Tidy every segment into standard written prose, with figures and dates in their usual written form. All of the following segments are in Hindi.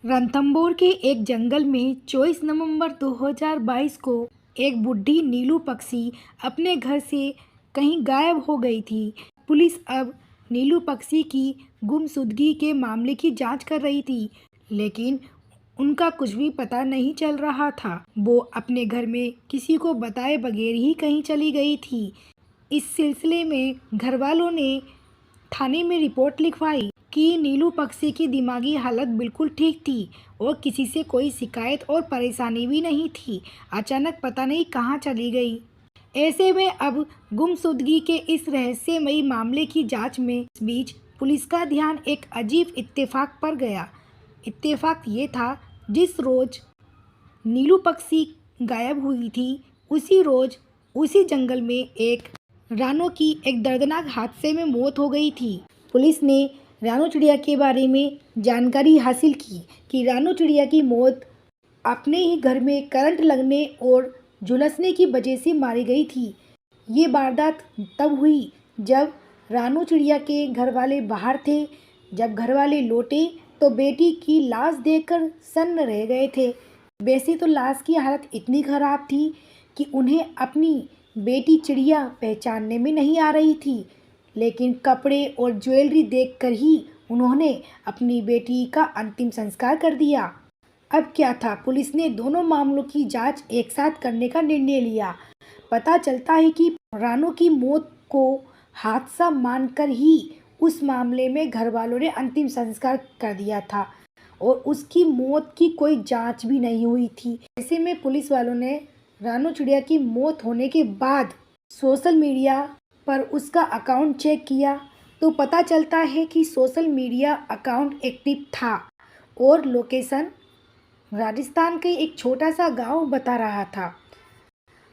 रणथंभौर के एक जंगल में 24 नवंबर 2022 को एक बूढ़ी नीलू पक्षी अपने घर से कहीं गायब हो गई थी। पुलिस अब नीलू पक्षी की गुमशुदगी के मामले की जांच कर रही थी, लेकिन उनका कुछ भी पता नहीं चल रहा था। वो अपने घर में किसी को बताए बगैर ही कहीं चली गई थी। इस सिलसिले में घरवालों ने थाने में रिपोर्ट लिखवाई कि नीलू पक्षी की दिमागी हालत बिल्कुल ठीक थी और किसी से कोई शिकायत और परेशानी भी नहीं थी। अचानक पता नहीं कहाँ चली गई। ऐसे में अब गुमशुदगी के इस रहस्यमयी मामले की जांच में इस बीच पुलिस का ध्यान एक अजीब इत्तेफाक पर गया। इत्तेफाक ये था, जिस रोज नीलू पक्षी गायब हुई थी, उसी रोज उसी जंगल में एक रानो की एक दर्दनाक हादसे में मौत हो गई थी। पुलिस ने रानो चिड़िया के बारे में जानकारी हासिल की कि रानो चिड़िया की मौत अपने ही घर में करंट लगने और झुलसने की वजह से मारी गई थी। ये वारदात तब हुई जब रानो चिड़िया के घर वाले बाहर थे। जब घर वाले लौटे तो बेटी की लाश देखकर सन्न रह गए थे। वैसे तो लाश की हालत इतनी खराब थी कि उन्हें अपनी बेटी चिड़िया पहचानने में नहीं आ रही थी, लेकिन कपड़े और ज्वेलरी देखकर ही उन्होंने अपनी बेटी का अंतिम संस्कार कर दिया। अब क्या था, पुलिस ने दोनों मामलों की जांच एक साथ करने का निर्णय लिया। पता चलता है कि रानो की मौत को हादसा मानकर ही उस मामले में घर वालों ने अंतिम संस्कार कर दिया था और उसकी मौत की कोई जांच भी नहीं हुई थी। ऐसे में पुलिस वालों ने रानो चिड़िया की मौत होने के बाद सोशल मीडिया पर उसका अकाउंट चेक किया तो पता चलता है कि सोशल मीडिया अकाउंट एक्टिव था और लोकेशन राजस्थान के एक छोटा सा गांव बता रहा था।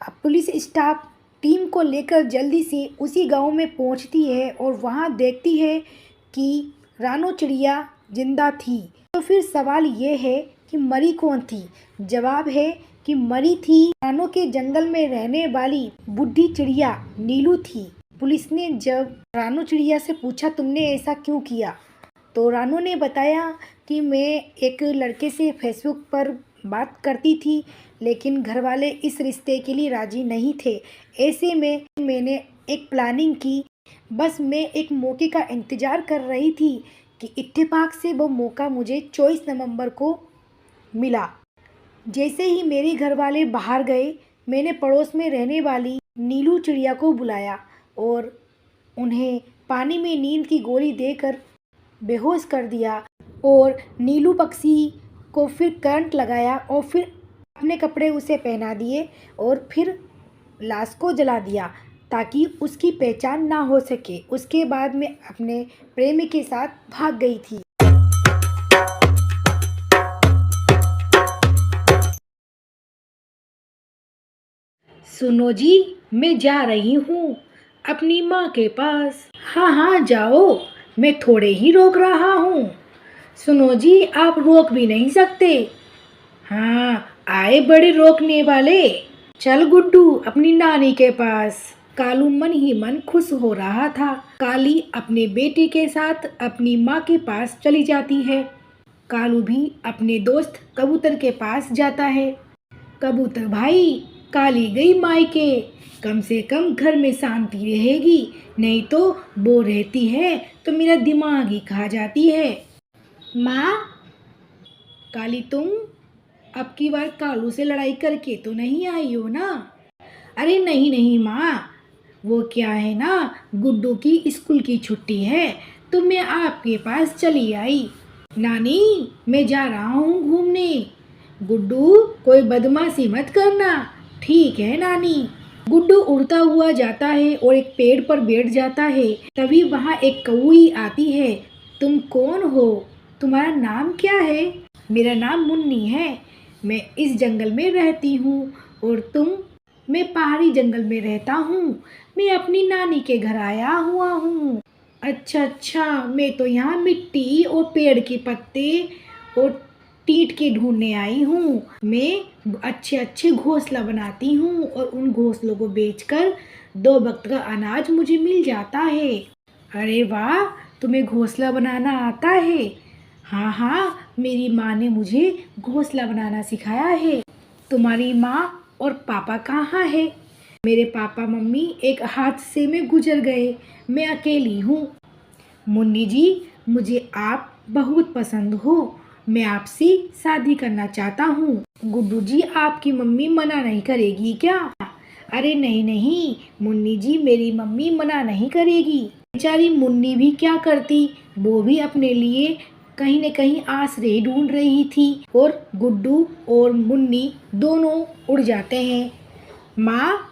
अब पुलिस स्टाफ टीम को लेकर जल्दी से उसी गांव में पहुंचती है और वहां देखती है कि रानो चिड़िया जिंदा थी। तो फिर सवाल ये है कि मरी कौन थी? जवाब है कि मरी थी रानो के जंगल में रहने वाली बूढ़ी चिड़िया नीलू थी। पुलिस ने जब रानो चिड़िया से पूछा, तुमने ऐसा क्यों किया, तो रानो ने बताया कि मैं एक लड़के से फेसबुक पर बात करती थी, लेकिन घर वाले इस रिश्ते के लिए राजी नहीं थे। ऐसे में मैंने एक प्लानिंग की। बस मैं एक मौके का इंतज़ार कर रही थी कि इत्तेफाक से वो मौका मुझे 24 नवंबर को मिला। जैसे ही मेरे घर वाले बाहर गए, मैंने पड़ोस में रहने वाली नीलू चिड़िया को बुलाया और उन्हें पानी में नींद की गोली देकर बेहोश कर दिया और नीलू पक्षी को फिर करंट लगाया और फिर अपने कपड़े उसे पहना दिए और फिर लाश को जला दिया ताकि उसकी पहचान ना हो सके। उसके बाद मैं अपने प्रेमी के साथ भाग गई थी। सुनो जी, मैं जा रही हूँ अपनी माँ के पास। हाँ हाँ जाओ, मैं थोड़े ही रोक रहा हूँ। सुनो जी, आप रोक भी नहीं सकते। हाँ, आए बड़े रोकने वाले। चल गुड्डू अपनी नानी के पास। कालू मन ही मन खुश हो रहा था। काली अपने बेटे के साथ अपनी माँ के पास चली जाती है। कालू भी अपने दोस्त कबूतर के पास जाता है। कबूतर भाई, काली गई मायके, कम से कम घर में शांति रहेगी, नहीं तो वो रहती है तो मेरा दिमाग ही खा जाती है। माँ, काली तुम अब की बार कालू से लड़ाई करके तो नहीं आई हो ना? अरे नहीं नहीं माँ, वो क्या है ना, गुड्डू की स्कूल की छुट्टी है तो मैं आपके पास चली आई। नानी, मैं जा रहा हूँ घूमने। गुड्डू, कोई बदमाशी मत करना। ठीक है नानी। गुड्डू उड़ता हुआ जाता है और एक पेड़ पर बैठ जाता है। तभी वहाँ एक कौई आती है। तुम कौन हो? तुम्हारा नाम क्या है? मेरा नाम मुन्नी है, मैं इस जंगल में रहती हूँ। और तुम? मैं पहाड़ी जंगल में रहता हूँ, मैं अपनी नानी के घर आया हुआ हूँ। अच्छा अच्छा, मैं तो यहाँ मिट्टी और पेड़ के पत्ते और टीट के ढूंढने आई हूँ। मैं अच्छे अच्छे घोंसला बनाती हूँ और उन घोंसलों को बेचकर 2 वक्त का अनाज मुझे मिल जाता है। अरे वाह, तुम्हें घोंसला बनाना आता है? हाँ हाँ, मेरी माँ ने मुझे घोंसला बनाना सिखाया है। तुम्हारी माँ और पापा कहाँ है? मेरे पापा मम्मी एक हादसे में गुजर गए, मैं अकेली हूँ। मुन्नी जी, मुझे आप बहुत पसंद हो, मैं आपसे शादी करना चाहता हूँ। गुड्डू जी, आपकी मम्मी मना नहीं करेगी क्या? अरे नहीं नहीं मुन्नी जी, मेरी मम्मी मना नहीं करेगी। बेचारी मुन्नी भी क्या करती, वो भी अपने लिए कहीं न कहीं आश्रय ढूंढ रही थी, और गुड्डू और मुन्नी दोनों उड़ जाते हैं। माँ,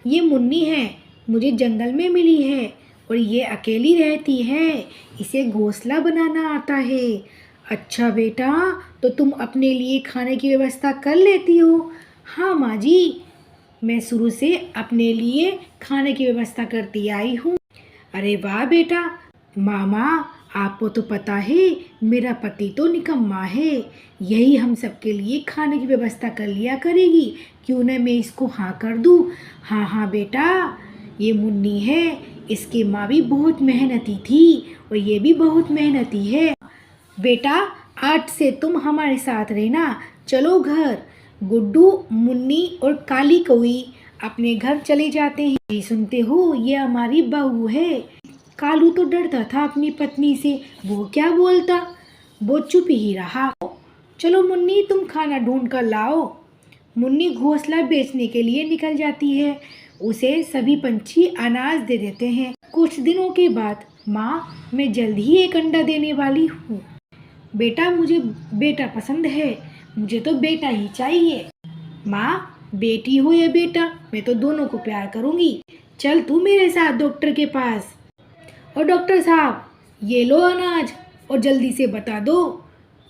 ये मुन्नी है, मुझे जंगल में मिली है और ये अकेली रहती है, इसे घोंसला बनाना आता है। अच्छा बेटा, तो तुम अपने लिए खाने की व्यवस्था कर लेती हो? हाँ माँ जी, मैं शुरू से अपने लिए खाने की व्यवस्था करती आई हूँ। अरे वाह बेटा। मामा, आपको तो पता है मेरा पति तो निकम्मा है, यही हम सबके लिए खाने की व्यवस्था कर लिया करेगी, क्यों न मैं इसको हाँ कर दूँ। हाँ हाँ बेटा, ये मुन्नी है, इसकी माँ भी बहुत मेहनती थी और ये भी बहुत मेहनती है। बेटा, आज से तुम हमारे साथ रहना, चलो घर। गुड्डू, मुन्नी और काली कौई अपने घर चले जाते हैं। ये सुनते हो, ये हमारी बहू है। कालू तो डरता था अपनी पत्नी से, वो क्या बोलता, वो चुप ही रहा। चलो मुन्नी, तुम खाना ढूंढ कर लाओ। मुन्नी घोंसला बेचने के लिए निकल जाती है, उसे सभी पंछी अनाज दे देते हैं। कुछ दिनों के बाद, माँ, मैं जल्द ही एक अंडा देने वाली हूँ। बेटा, मुझे बेटा पसंद है, मुझे तो बेटा ही चाहिए। माँ, बेटी हो या बेटा, मैं तो दोनों को प्यार करूँगी। चल तू मेरे साथ डॉक्टर के पास। और डॉक्टर साहब, ये लो अनाज और जल्दी से बता दो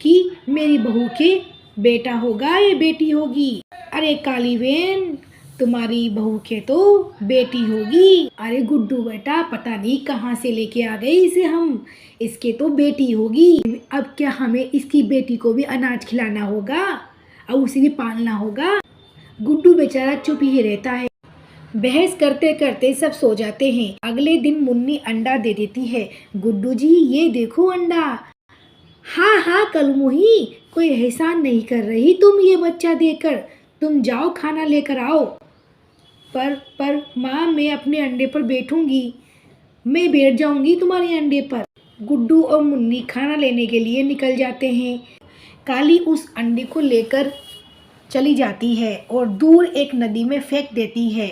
कि मेरी बहू के बेटा होगा या बेटी होगी। अरे काली बहन, तुम्हारी बहू के तो बेटी होगी। अरे गुड्डू बेटा, पता नहीं कहाँ से लेके आ गए इसे हम, इसके तो बेटी होगी। अब क्या हमें इसकी बेटी को भी अनाज खिलाना होगा और उसे भी पालना होगा? गुड्डू बेचारा चुप ही रहता है। बहस करते करते सब सो जाते हैं। अगले दिन मुन्नी अंडा दे देती है। गुड्डू जी, ये देखो अंडा। हाँ हाँ कलमुही, कोई एहसान नहीं कर रही तुम ये बच्चा देकर, तुम जाओ खाना लेकर आओ। पर माँ, मैं अपने अंडे पर बैठूंगी, मैं बैठ जाऊंगी तुम्हारे अंडे पर। गुड्डू और मुन्नी खाना लेने के लिए निकल जाते हैं। काली उस अंडे को लेकर चली जाती है और दूर एक नदी में फेंक देती है।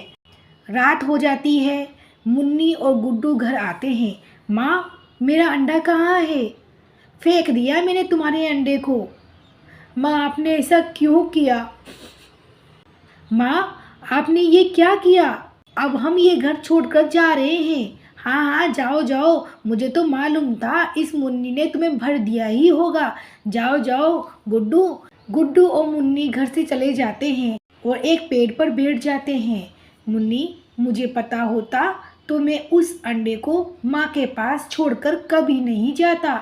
रात हो जाती है। मुन्नी और गुड्डू घर आते हैं। माँ, मेरा अंडा कहाँ है? फेंक दिया मैंने तुम्हारे अंडे को। माँ, आपने ऐसा क्यों किया? माँ, आपने ये क्या किया? अब हम ये घर छोड़कर जा रहे हैं। हाँ हाँ, जाओ जाओ, मुझे तो मालूम था इस मुन्नी ने तुम्हें भर दिया ही होगा। जाओ जाओ। गुड्डू और मुन्नी घर से चले जाते हैं और एक पेड़ पर बैठ जाते हैं। मुन्नी, मुझे पता होता तो मैं उस अंडे को माँ के पास छोड़कर कभी नहीं जाता।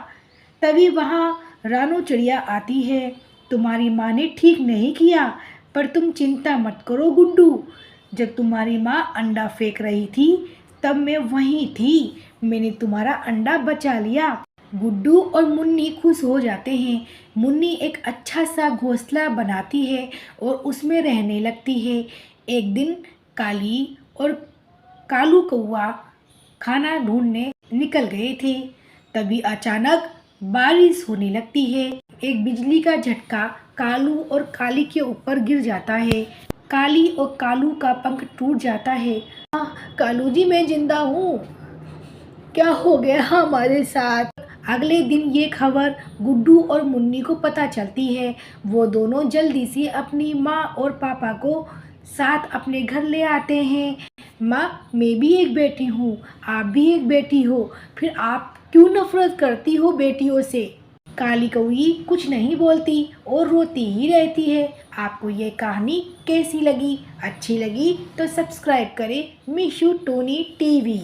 तभी वहाँ रानू चिड़िया आती है। तुम्हारी माँ ने ठीक नहीं किया, पर तुम चिंता मत करो गुड्डू, जब तुम्हारी माँ अंडा फेंक रही थी तब मैं वहीं थी, मैंने तुम्हारा अंडा बचा लिया। गुड्डू और मुन्नी खुश हो जाते हैं। मुन्नी एक अच्छा सा घोंसला बनाती है और उसमें रहने लगती है। एक दिन काली और कालू कौआ खाना ढूंढने निकल गए थे। तभी अचानक बारिश होने लगती है। एक बिजली का झटका कालू और काली के ऊपर गिर जाता है। काली और कालू का पंख टूट जाता है। कालू जी, मैं जिंदा हूँ, क्या हो गया हमारे साथ? अगले दिन ये खबर गुड्डू और मुन्नी को पता चलती है। वो दोनों जल्दी से अपनी माँ और पापा को साथ अपने घर ले आते हैं। माँ, मैं भी एक बेटी हूँ, आप भी एक बेटी हो, फिर आप क्यों नफरत करती हो बेटियों से? काली कौई कुछ नहीं बोलती और रोती ही रहती है। आपको ये कहानी कैसी लगी? अच्छी लगी तो सब्सक्राइब करें मीशू टोनी टीवी।